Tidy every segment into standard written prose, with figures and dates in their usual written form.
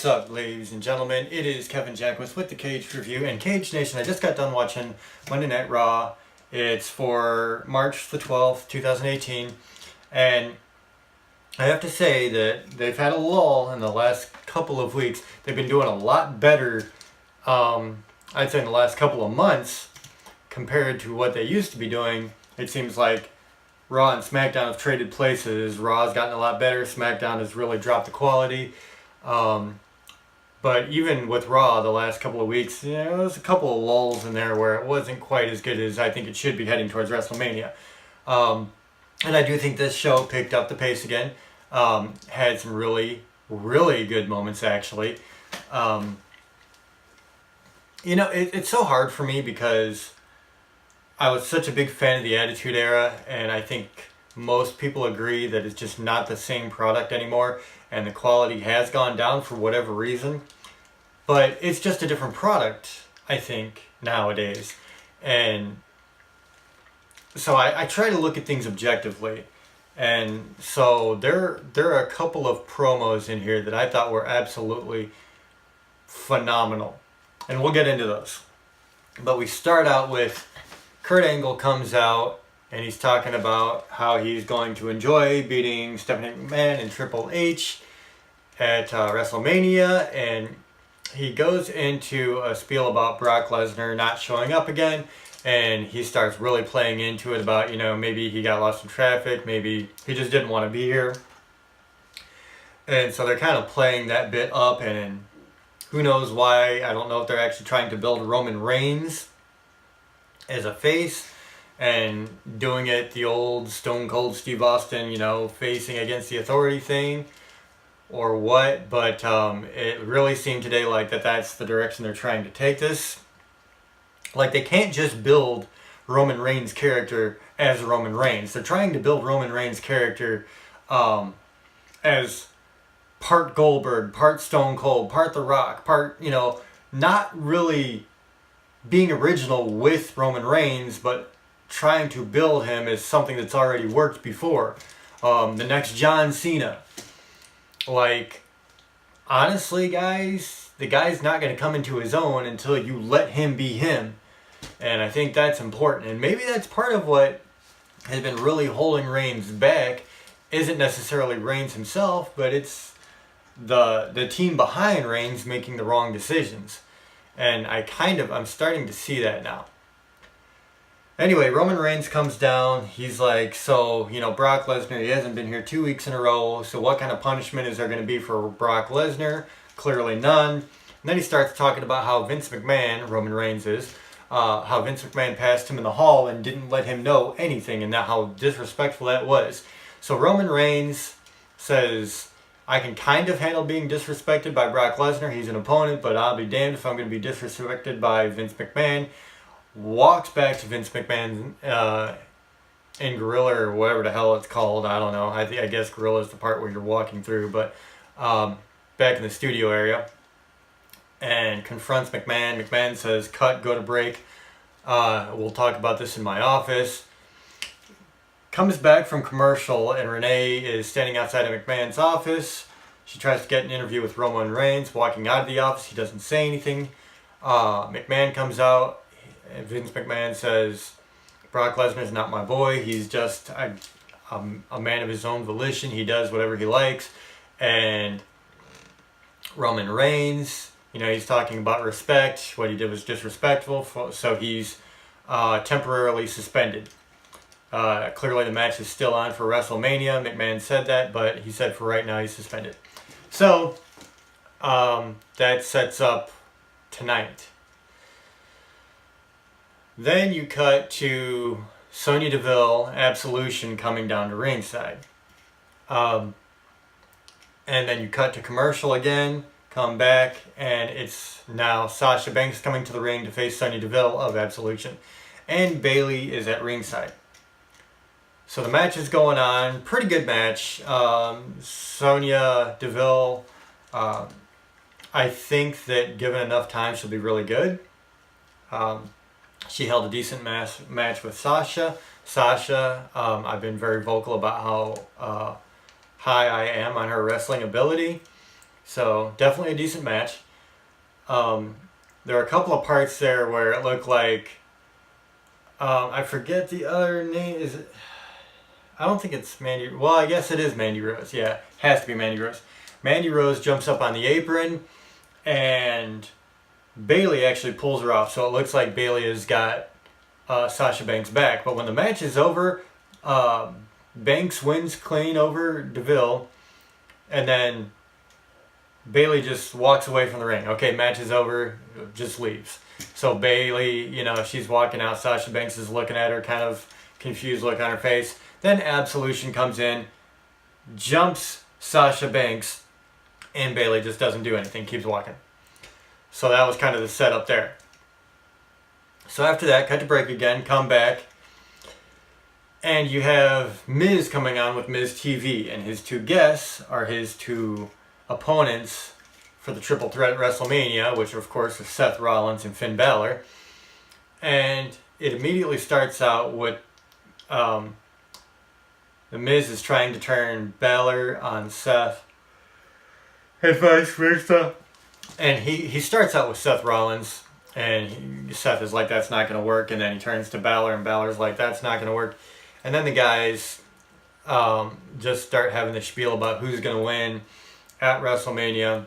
What's up, ladies and gentlemen? It is Kevin Jackwith with the Cage Review and Cage Nation. I just got done watching Monday Night Raw. It's for March the 12th, 2018. And I have to say that they've had a lull in the last couple of weeks. They've been doing a lot better, I'd say in the last couple of months, compared to what they used to be doing. It seems like Raw and SmackDown have traded places. Raw's gotten a lot better. SmackDown has really dropped the quality. But even with Raw, the last couple of weeks, there was a couple of lulls in there where it wasn't quite as good as I think it should be heading towards WrestleMania. And I do think this show picked up the pace again. Had some really, really good moments, actually. It's so hard for me because I was such a big fan of the Attitude Era, and I think most people agree that it's just not the same product anymore, and the quality has gone down for whatever reason. But it's just a different product, I think, nowadays. And so I try to look at things objectively. And so there are a couple of promos in here that I thought were absolutely phenomenal. And we'll get into those. But we start out with Kurt Angle comes out and he's talking about how he's going to enjoy beating Stephanie McMahon and Triple H at WrestleMania, and he goes into a spiel about Brock Lesnar not showing up again, and he starts really playing into it about, maybe he got lost in traffic, maybe he just didn't want to be here. And so they're kind of playing that bit up, and who knows why. I don't know if they're actually trying to build Roman Reigns as a face and doing it the old Stone Cold Steve Austin, facing against the Authority thing or what, but it really seemed today like that's the direction they're trying to take this. Like, they can't just build Roman Reigns' character as Roman Reigns. They're trying to build Roman Reigns' character as part Goldberg, part Stone Cold, part The Rock, part, not really being original with Roman Reigns, but trying to build him as something that's already worked before. The next John Cena. Like, honestly, guys, the guy's not going to come into his own until you let him be him. And I think that's important. And maybe that's part of what has been really holding Reigns back. Isn't necessarily Reigns himself, but it's the team behind Reigns making the wrong decisions. And I'm starting to see that now. Anyway, Roman Reigns comes down. He's like, so, Brock Lesnar, he hasn't been here 2 weeks in a row. So what kind of punishment is there going to be for Brock Lesnar? Clearly none. And then he starts talking about how Vince McMahon, Roman Reigns is, how Vince McMahon passed him in the hall and didn't let him know anything, and how disrespectful that was. So Roman Reigns says, I can kind of handle being disrespected by Brock Lesnar. He's an opponent, but I'll be damned if I'm going to be disrespected by Vince McMahon. Walks back to Vince McMahon in Gorilla, or whatever the hell it's called. I don't know. I guess Gorilla is the part where you're walking through, but back in the studio area, and confronts McMahon. McMahon says, cut, go to break. We'll talk about this in my office. Comes back from commercial, and Renee is standing outside of McMahon's office. She tries to get an interview with Roman Reigns. Walking out of the office, he doesn't say anything. McMahon comes out. Vince McMahon says, Brock Lesnar's not my boy. He's just a man of his own volition. He does whatever he likes. And Roman Reigns, he's talking about respect. What he did was disrespectful, so he's temporarily suspended. Clearly the match is still on for WrestleMania. McMahon said that, but he said for right now he's suspended. So that sets up tonight. Then you cut to Sonya Deville, Absolution, coming down to ringside. And then you cut to commercial again, come back, and it's now Sasha Banks coming to the ring to face Sonya Deville of Absolution. And Bayley is at ringside. So the match is going on. Pretty good match. Sonya Deville, I think that given enough time, she'll be really good. She held a decent match with Sasha. I've been very vocal about how high I am on her wrestling ability. So definitely a decent match. Um, there are a couple of parts there where it looked like I forget the other name. Is it? I don't think it's Mandy. Well, I guess it is Mandy Rose. Yeah, has to be Mandy Rose. Mandy Rose jumps up on the apron, and Bailey actually pulls her off. So it looks like Bailey has got Sasha Banks back. But when the match is over, uh, Banks wins clean over DeVille, and then Bailey just walks away from the ring. Okay, match is over, just leaves. So Bailey, she's walking out. Sasha Banks is looking at her, kind of confused look on her face. Then Absolution comes in, jumps Sasha Banks, and Bailey just doesn't do anything, keeps walking. So that was kind of the setup there. So after that, cut to break again, come back, and you have Miz coming on with Miz TV, and his two guests are his two opponents for the Triple Threat WrestleMania, which of course is Seth Rollins and Finn Balor. And it immediately starts out with The Miz is trying to turn Balor on Seth, and vice versa. And he starts out with Seth Rollins, and Seth is like, that's not going to work. And then he turns to Balor, and Balor's like, that's not going to work. And then the guys just start having the spiel about who's going to win at WrestleMania.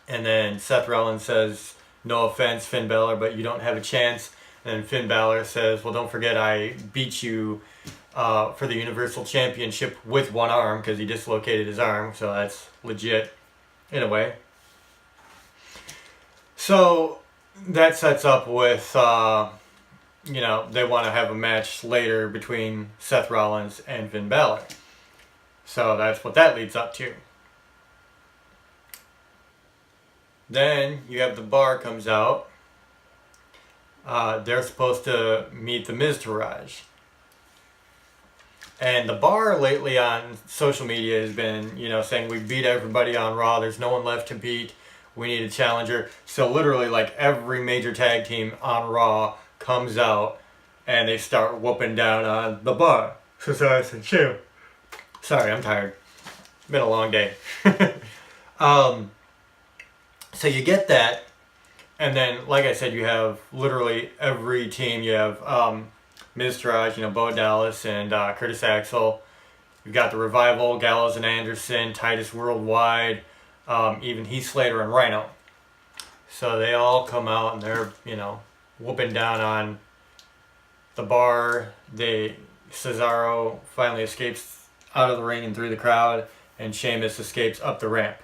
And then Seth Rollins says, no offense, Finn Balor, but you don't have a chance. And then Finn Balor says, well, don't forget I beat you for the Universal Championship with one arm, because he dislocated his arm. So that's legit in a way. So that sets up with, they want to have a match later between Seth Rollins and Finn Balor. So that's what that leads up to. Then you have the Bar comes out. They're supposed to meet the Miztourage. And the Bar lately on social media has been, saying we beat everybody on Raw. There's no one left to beat. We need a challenger. So literally, like, every major tag team on Raw comes out and they start whooping down on the Bar. So I said, chill. Sorry, I'm tired. Been a long day. So you get that. And then, like I said, you have literally every team. You have Miztourage, Bo Dallas and Curtis Axel. You've got the Revival, Gallows and Anderson, Titus Worldwide, even Heath Slater and Rhino. So they all come out and they're, whooping down on the Bar. Cesaro finally escapes out of the ring and through the crowd, and Sheamus escapes up the ramp.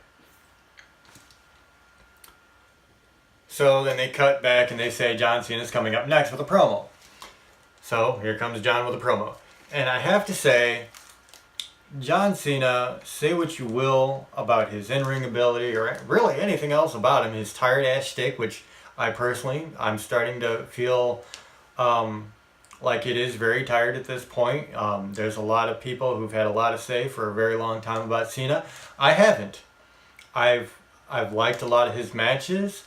So then they cut back and they say John Cena's coming up next with a promo. So here comes John with a promo. And I have to say, John Cena, say what you will about his in-ring ability or really anything else about him, his tired-ass shtick, which I'm starting to feel like it is very tired at this point. There's a lot of people who've had a lot to say for a very long time about Cena. I haven't. I've liked a lot of his matches.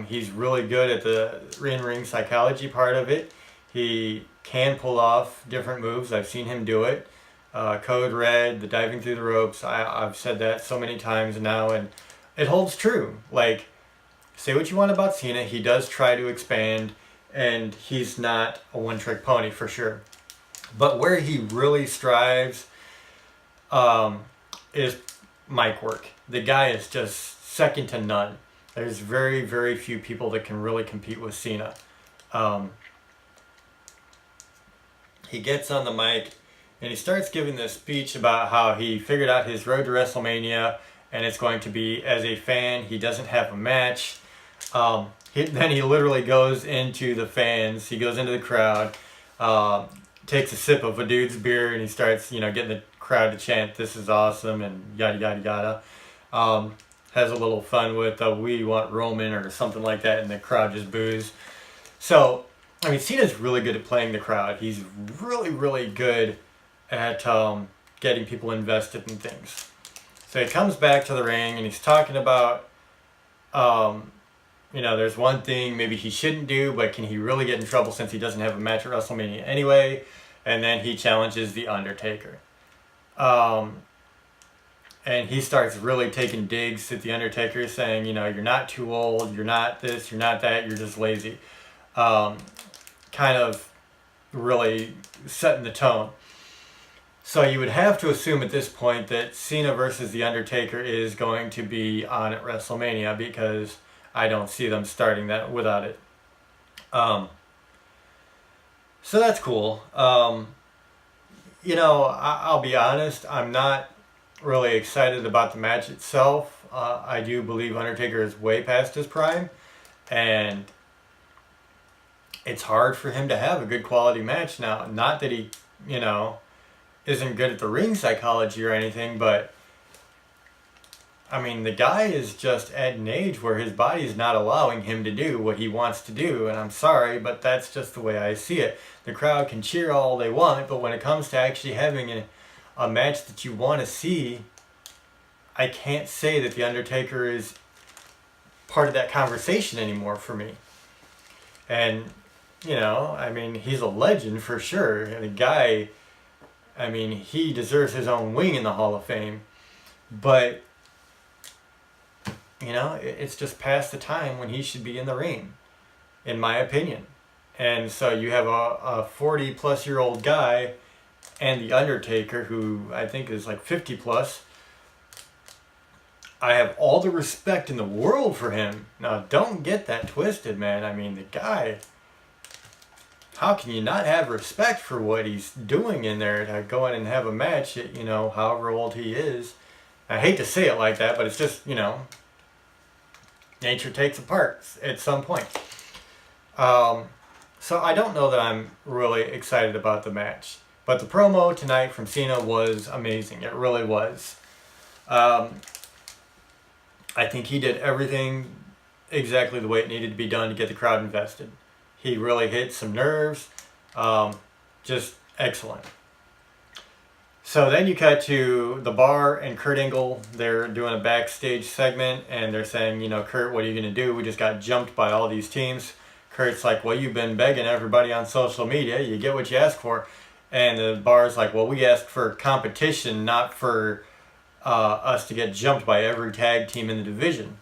He's really good at the in-ring psychology part of it. He can pull off different moves. I've seen him do it. Code Red, the diving through the ropes. I've said that so many times now, and it holds true. Like, say what you want about Cena, he does try to expand, and he's not a one-trick pony for sure. But where he really strives is mic work. The guy is just second to none. There's very, very few people that can really compete with Cena. He gets on the mic and he starts giving this speech about how he figured out his road to WrestleMania, and it's going to be as a fan. He doesn't have a match. Then he literally goes into the fans. He goes into the crowd, takes a sip of a dude's beer, and he starts, getting the crowd to chant, "This is awesome," and yada, yada, yada. Has a little fun with "We want Roman" or something like that, and the crowd just boos. So, Cena's really good at playing the crowd. He's really, really good at getting people invested in things. So he comes back to the ring and he's talking about, there's one thing maybe he shouldn't do, but can he really get in trouble since he doesn't have a match at WrestleMania anyway? And then he challenges The Undertaker. and he starts really taking digs at the Undertaker, saying, you're not too old, you're not this, you're not that, you're just lazy. Kind of really setting the tone. So you would have to assume at this point that Cena versus The Undertaker is going to be on at WrestleMania, because I don't see them starting that without it. So that's cool. I'll be honest, I'm not really excited about the match itself. I do believe Undertaker is way past his prime, and it's hard for him to have a good quality match now. Not that he, isn't good at the ring psychology or anything, but I mean, the guy is just at an age where his body is not allowing him to do what he wants to do, and I'm sorry, but that's just the way I see it. The crowd can cheer all they want, but when it comes to actually having a match that you want to see, I can't say that The Undertaker is part of that conversation anymore for me. And, he's a legend for sure. And the guy, he deserves his own wing in the Hall of Fame. But, it's just past the time when he should be in the ring, in my opinion. And so you have a 40-plus-year-old guy and The Undertaker, who I think is like 50-plus. I have all the respect in the world for him. Now, don't get that twisted, man. The guy, how can you not have respect for what he's doing in there to go in and have a match at, however old he is? I hate to say it like that, but it's just, nature takes a part at some point. So I don't know that I'm really excited about the match. But the promo tonight from Cena was amazing. It really was. I think he did everything exactly the way it needed to be done to get the crowd invested. He really hit some nerves. Just excellent. So then you cut to the bar and Kurt Angle. They're doing a backstage segment and they're saying, Kurt, what are you going to do? We just got jumped by all these teams. Kurt's like, well, you've been begging everybody on social media. You get what you ask for. And the bar's like, well, we asked for competition, not for us to get jumped by every tag team in the division.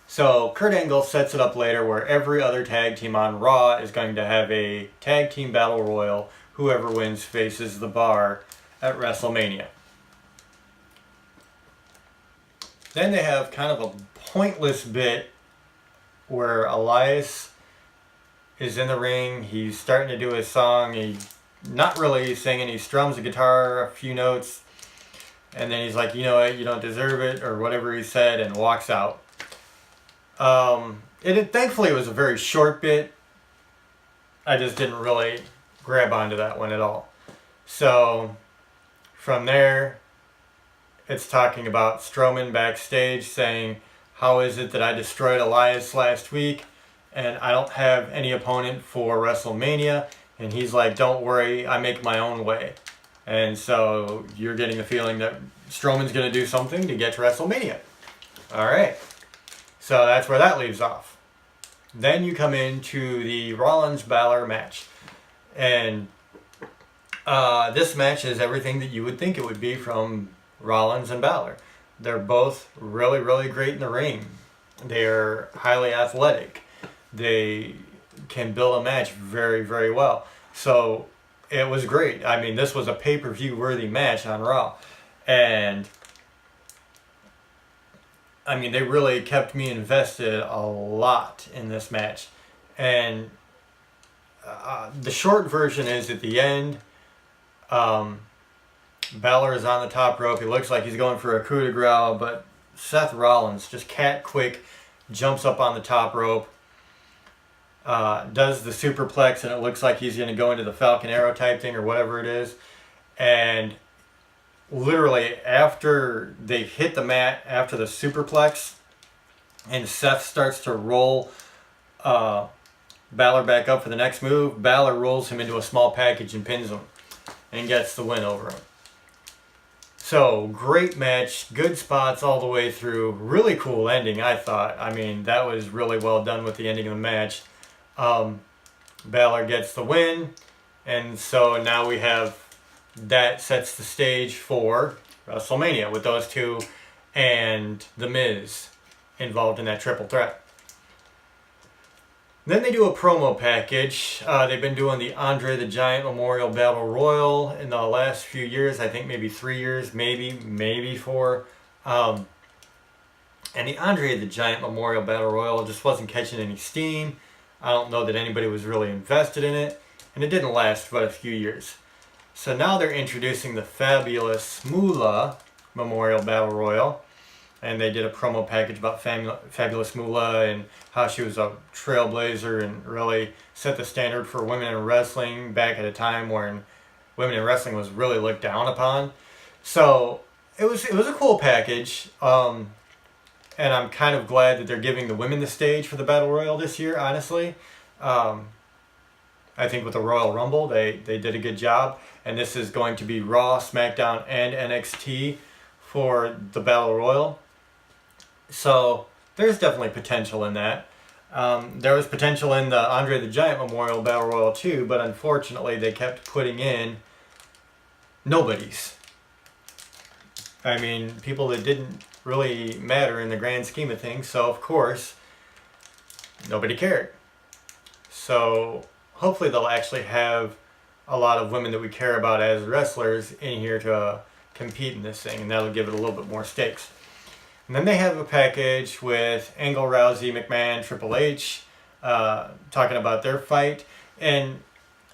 So Kurt Angle sets it up later where every other tag team on Raw is going to have a tag team battle royal. Whoever wins faces the bar at WrestleMania. Then they have kind of a pointless bit where Elias is in the ring. He's starting to do his song. He's not really singing. He strums the guitar a few notes. And then he's like, you know what, you don't deserve it, or whatever he said, and walks out. Thankfully, it was a very short bit. I just didn't really grab onto that one at all. So, from there, it's talking about Strowman backstage saying, how is it that I destroyed Elias last week and I don't have any opponent for WrestleMania? And he's like, don't worry, I make my own way. And so you're getting the feeling that Strowman's going to do something to get to WrestleMania. All right. So that's where that leaves off. Then you come into the Rollins-Balor match. And this match is everything that you would think it would be from Rollins and Balor. They're both really, really great in the ring. They're highly athletic. They can build a match very, very well. So it was great. This was a pay-per-view worthy match on Raw. And they really kept me invested a lot in this match. And the short version is at the end, Balor is on the top rope. He looks like he's going for a coup de grace, but Seth Rollins, just cat quick, jumps up on the top rope, does the superplex, and it looks like he's going to go into the Falcon Arrow type thing or whatever it is. And literally after they hit the mat, after the superplex, and Seth starts to roll Balor back up for the next move, Balor rolls him into a small package and pins him and gets the win over him. So, great match, good spots all the way through, really cool ending, I thought. That was really well done with the ending of the match. Balor gets the win, and so now we have, that sets the stage for WrestleMania with those two and The Miz involved in that triple threat. Then they do a promo package. They've been doing the Andre the Giant Memorial Battle Royal in the last few years. I think maybe 3 years, maybe 4. And the Andre the Giant Memorial Battle Royal just wasn't catching any steam. I don't know that anybody was really invested in it. And it didn't last but a few years. So now they're introducing the Fabulous Moolah Memorial Battle Royal. And they did a promo package about Fabulous Moolah and how she was a trailblazer and really set the standard for women in wrestling back at a time when women in wrestling was really looked down upon. So it was a cool package. And I'm kind of glad that they're giving the women the stage for the Battle Royal this year, honestly. I think with the Royal Rumble, they did a good job. And this is going to be Raw, SmackDown, and NXT for the Battle Royal. So there's definitely potential in that. There was potential in the Andre the Giant Memorial Battle Royal too, but unfortunately they kept putting in nobodies. I mean, people that didn't really matter in the grand scheme of things, so of course, nobody cared. So hopefully they'll actually have a lot of women that we care about as wrestlers in here to compete in this thing, and that'll give it a little bit more stakes. And then they have a package with Angle, Rousey, McMahon, Triple H, talking about their fight. And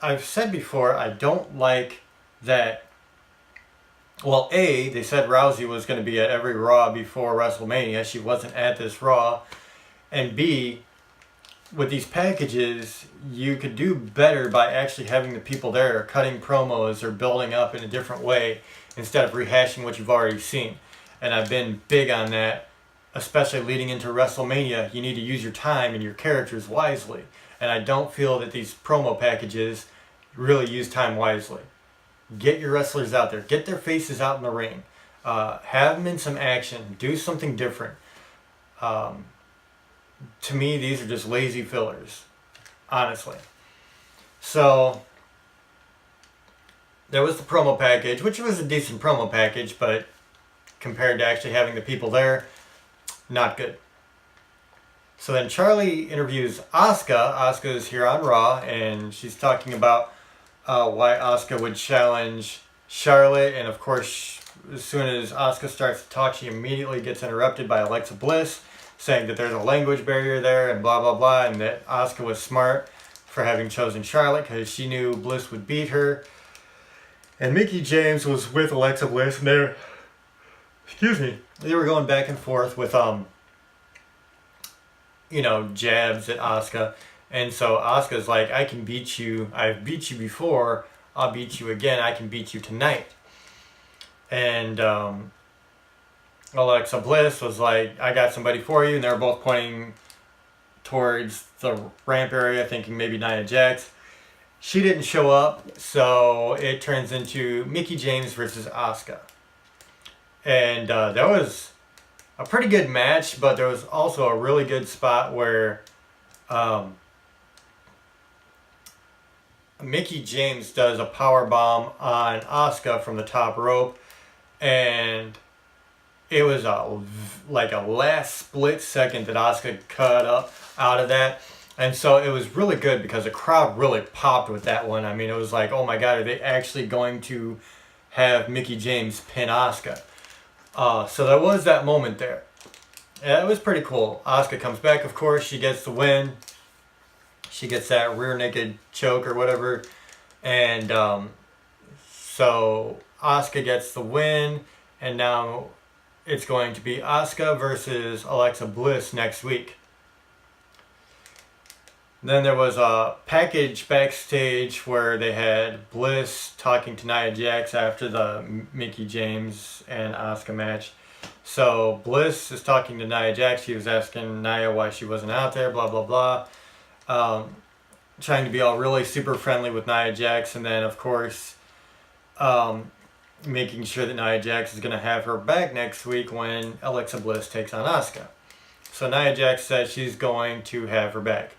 I've said before, I don't like that. Well, A, they said Rousey was going to be at every Raw before WrestleMania. She wasn't at this Raw. And B, with these packages, you could do better by actually having the people there cutting promos or building up in a different way instead of rehashing what you've already seen. And I've been big on that, especially leading into WrestleMania. You need to use your time and your characters wisely. And I don't feel that these promo packages really use time wisely. Get your wrestlers out there. Get their faces out in the ring. Have them in some action. Do something different. To me, these are just lazy fillers, honestly. So there was the promo package, which was a decent promo package, but compared to actually having the people there, not good. So then Charlie interviews Asuka. Asuka is here on Raw, and she's talking about why Asuka would challenge Charlotte. And of course, as soon as Asuka starts to talk, she immediately gets interrupted by Alexa Bliss, saying that there's a language barrier there and blah, blah, blah, and that Asuka was smart for having chosen Charlotte because she knew Bliss would beat her. And Mickie James was with Alexa Bliss, and they were going back and forth with, jabs at Asuka. And so Asuka's like, I can beat you. I've beat you before. I'll beat you again. I can beat you tonight. And Alexa Bliss was like, I got somebody for you. And they were both pointing towards the ramp area, thinking maybe Nia Jax. She didn't show up, so it turns into Mickie James versus Asuka. And that was a pretty good match, but there was also a really good spot where Mickie James does a power bomb on Asuka from the top rope, and it was like a last split second that Asuka cut up out of that. And so it was really good because the crowd really popped with that one. I mean, it was like, oh my God, are they actually going to have Mickie James pin Asuka? So there was that moment there. Yeah, it was pretty cool. Asuka comes back, of course. She gets the win. She gets that rear naked choke or whatever. And so Asuka gets the win. And now it's going to be Asuka versus Alexa Bliss next week. Then there was a package backstage where they had Bliss talking to Nia Jax after the Mickie James and Asuka match. So Bliss is talking to Nia Jax. She was asking Nia why she wasn't out there, blah, blah, blah. Trying to be all really super friendly with Nia Jax. And then, of course, making sure that Nia Jax is going to have her back next week when Alexa Bliss takes on Asuka. So Nia Jax says she's going to have her back.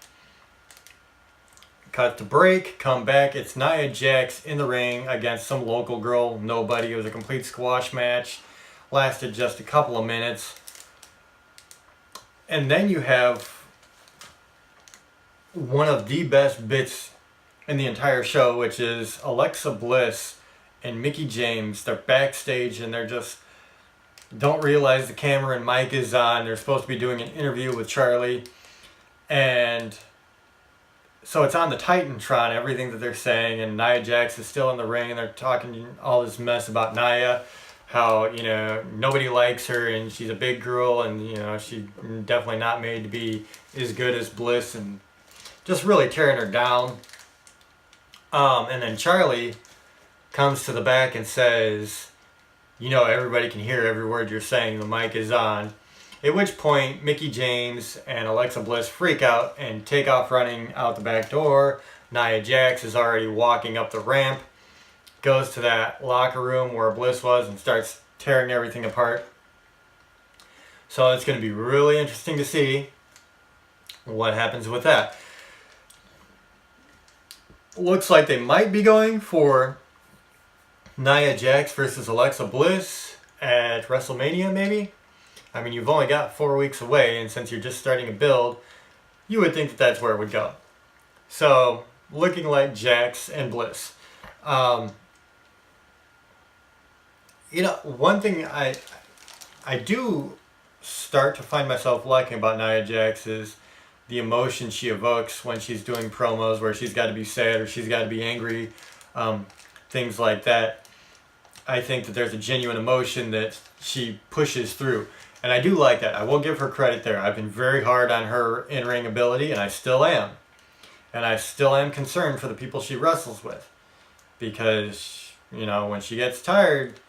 Cut to break, come back. It's Nia Jax in the ring against some local girl, nobody. It was a complete squash match. Lasted just a couple of minutes. And then you have one of the best bits in the entire show, which is Alexa Bliss and Mickie James. They're backstage and they're just don't realize the camera and mic is on. They're supposed to be doing an interview with Charlie. And so it's on the Titantron, everything that they're saying, and Nia Jax is still in the ring, and they're talking all this mess about Nia, how, nobody likes her, and she's a big girl, and, she's definitely not made to be as good as Bliss, and just really tearing her down. And then Charlie comes to the back and says, everybody can hear every word you're saying, the mic is on. At which point, Mickie James and Alexa Bliss freak out and take off running out the back door. Nia Jax is already walking up the ramp, goes to that locker room where Bliss was and starts tearing everything apart. So it's going to be really interesting to see what happens with that. Looks like they might be going for Nia Jax versus Alexa Bliss at WrestleMania, maybe? I mean, you've only got 4 weeks away, and since you're just starting a build, you would think that that's where it would go. So, looking like Jax and Bliss. One thing I do start to find myself liking about Nia Jax is the emotion she evokes when she's doing promos where she's got to be sad or she's got to be angry, things like that. I think that there's a genuine emotion that she pushes through. And I do like that. I will give her credit there. I've been very hard on her in-ring ability, and I still am. And I still am concerned for the people she wrestles with. Because, when she gets tired,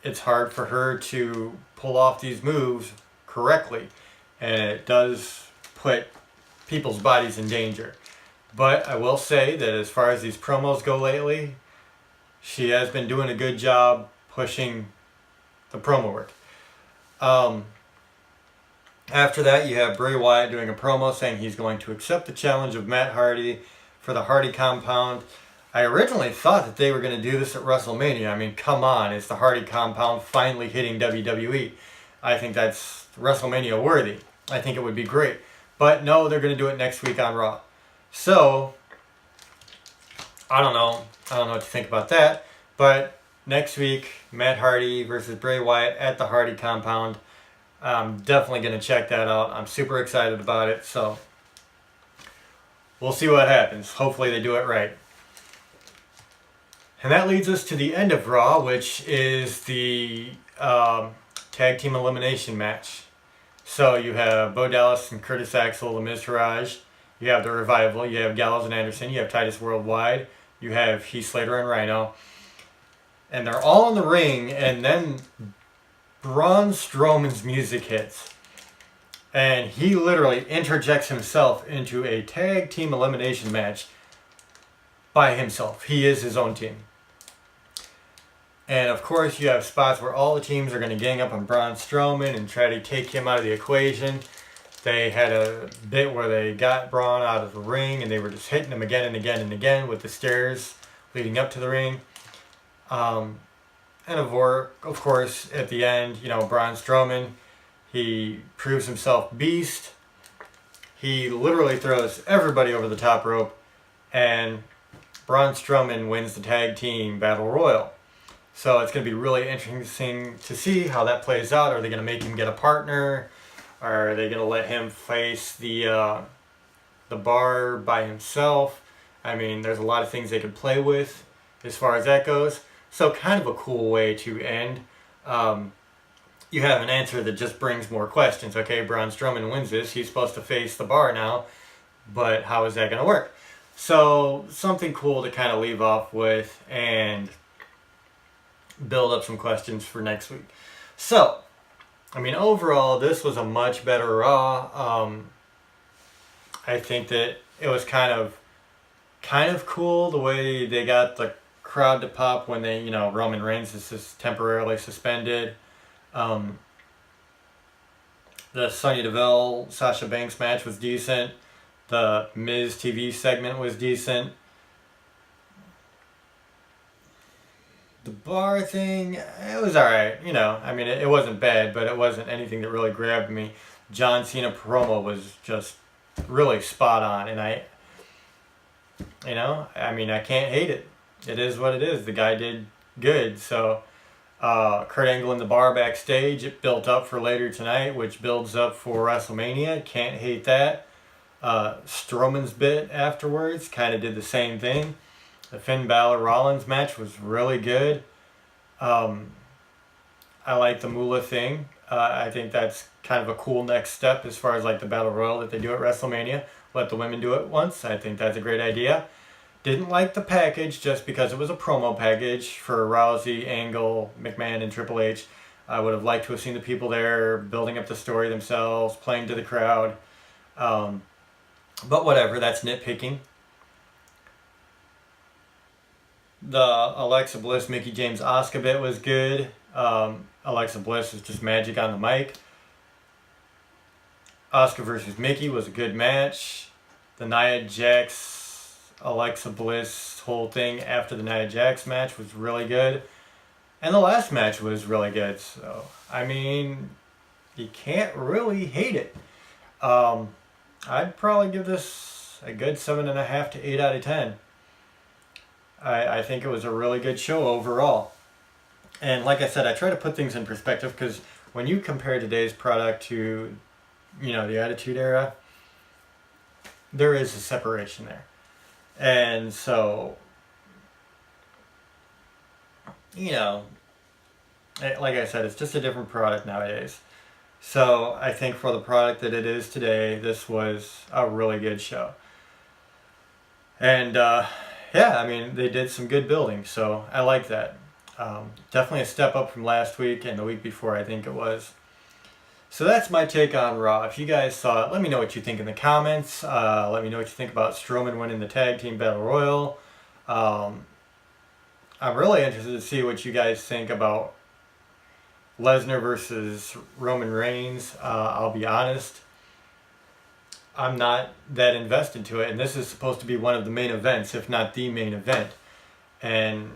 it's hard for her to pull off these moves correctly. And it does put people's bodies in danger. But I will say that as far as these promos go lately, she has been doing a good job pushing the promo work. After that, you have Bray Wyatt doing a promo saying he's going to accept the challenge of Matt Hardy for the Hardy Compound. I originally thought that they were going to do this at WrestleMania. I mean, come on, it's the Hardy Compound finally hitting WWE. I think that's WrestleMania worthy. I think it would be great. But no, they're going to do it next week on Raw. So, I don't know what to think about that. But next week, Matt Hardy versus Bray Wyatt at the Hardy Compound. I'm definitely going to check that out. I'm super excited about it. So, we'll see what happens. Hopefully they do it right. And that leads us to the end of Raw, which is the tag team elimination match. So you have Bo Dallas and Curtis Axel, The Miz Taraj. You have The Revival. You have Gallows and Anderson. You have Titus Worldwide. You have Heath Slater and Rhino. And they're all in the ring, and then Braun Strowman's music hits. And he literally interjects himself into a tag team elimination match by himself. He is his own team. And of course, you have spots where all the teams are going to gang up on Braun Strowman and try to take him out of the equation. They had a bit where they got Braun out of the ring and they were just hitting him again and again and again with the stairs leading up to the ring. And of course, at the end, Braun Strowman, he proves himself beast. He literally throws everybody over the top rope, and Braun Strowman wins the tag team battle royal. So it's going to be really interesting to see how that plays out. Are they going to make him get a partner? Are they going to let him face the bar by himself? I mean, there's a lot of things they could play with as far as that goes. So kind of a cool way to end. You have an answer that just brings more questions. Okay, Braun Strowman wins this. He's supposed to face the bar now. But how is that going to work? So something cool to kind of leave off with and build up some questions for next week. So, I mean, overall, this was a much better Raw. I think that it was kind of cool the way they got the crowd to pop when they, Roman Reigns is temporarily suspended. The Sonya Deville Sasha Banks match was decent. The Miz TV segment was decent. The bar thing, it was alright, you know. I mean, it wasn't bad, but it wasn't anything that really grabbed me. John Cena promo was just really spot on, and I can't hate it. It is what it is. The guy did good, so Kurt Angle in the bar backstage, it built up for later tonight, which builds up for WrestleMania. Can't hate that. Strowman's bit afterwards kind of did the same thing. The Finn Balor Rollins match was really good. I like the Moolah thing. I think that's kind of a cool next step as far as like the Battle Royal that they do at WrestleMania. Let the women do it once. I think that's a great idea. Didn't like the package just because it was a promo package for Rousey, Angle, McMahon, and Triple H. I would have liked to have seen the people there building up the story themselves, playing to the crowd. But whatever, that's nitpicking. The Alexa Bliss, Mickey James, Asuka bit was good. Alexa Bliss is just magic on the mic. Asuka versus Mickey was a good match. The Nia Jax, Alexa Bliss whole thing after the Nia Jax match was really good. And the last match was really good. So, I mean, you can't really hate it. I'd probably give this a good 7.5 to 8 out of 10. I think it was a really good show overall. And like I said, I try to put things in perspective because when you compare today's product to, the Attitude Era, there is a separation there. And so, like I said, it's just a different product nowadays. So I think for the product that it is today, this was a really good show. And, they did some good building, so I like that. Definitely a step up from last week and the week before, I think it was. So that's my take on Raw. If you guys saw it, let me know what you think in the comments. Let me know what you think about Strowman winning the Tag Team Battle Royal. I'm really interested to see what you guys think about Lesnar versus Roman Reigns. I'll be honest, I'm not that invested to it, and this is supposed to be one of the main events, if not the main event. And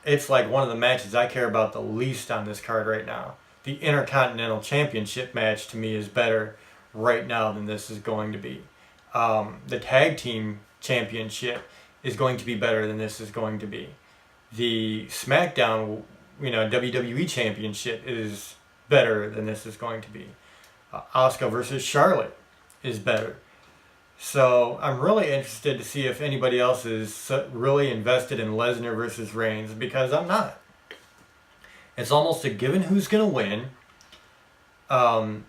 it's like one of the matches I care about the least on this card right now. The Intercontinental Championship match to me is better right now than this is going to be. The Tag Team Championship is going to be better than this is going to be. The SmackDown, WWE Championship is better than this is going to be. Asuka versus Charlotte is better. So I'm really interested to see if anybody else is really invested in Lesnar versus Reigns, because I'm not. It's almost a given who's going to win. And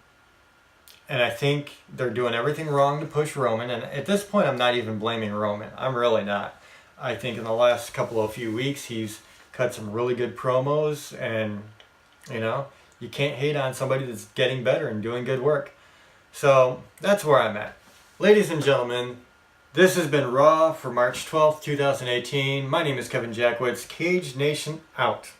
I think they're doing everything wrong to push Roman. And at this point, I'm not even blaming Roman. I'm really not. I think in the last few weeks, he's cut some really good promos. And, you can't hate on somebody that's getting better and doing good work. So that's where I'm at. Ladies and gentlemen, this has been Raw for March 12th, 2018. My name is Kevin Jackwitz. Cage Nation out.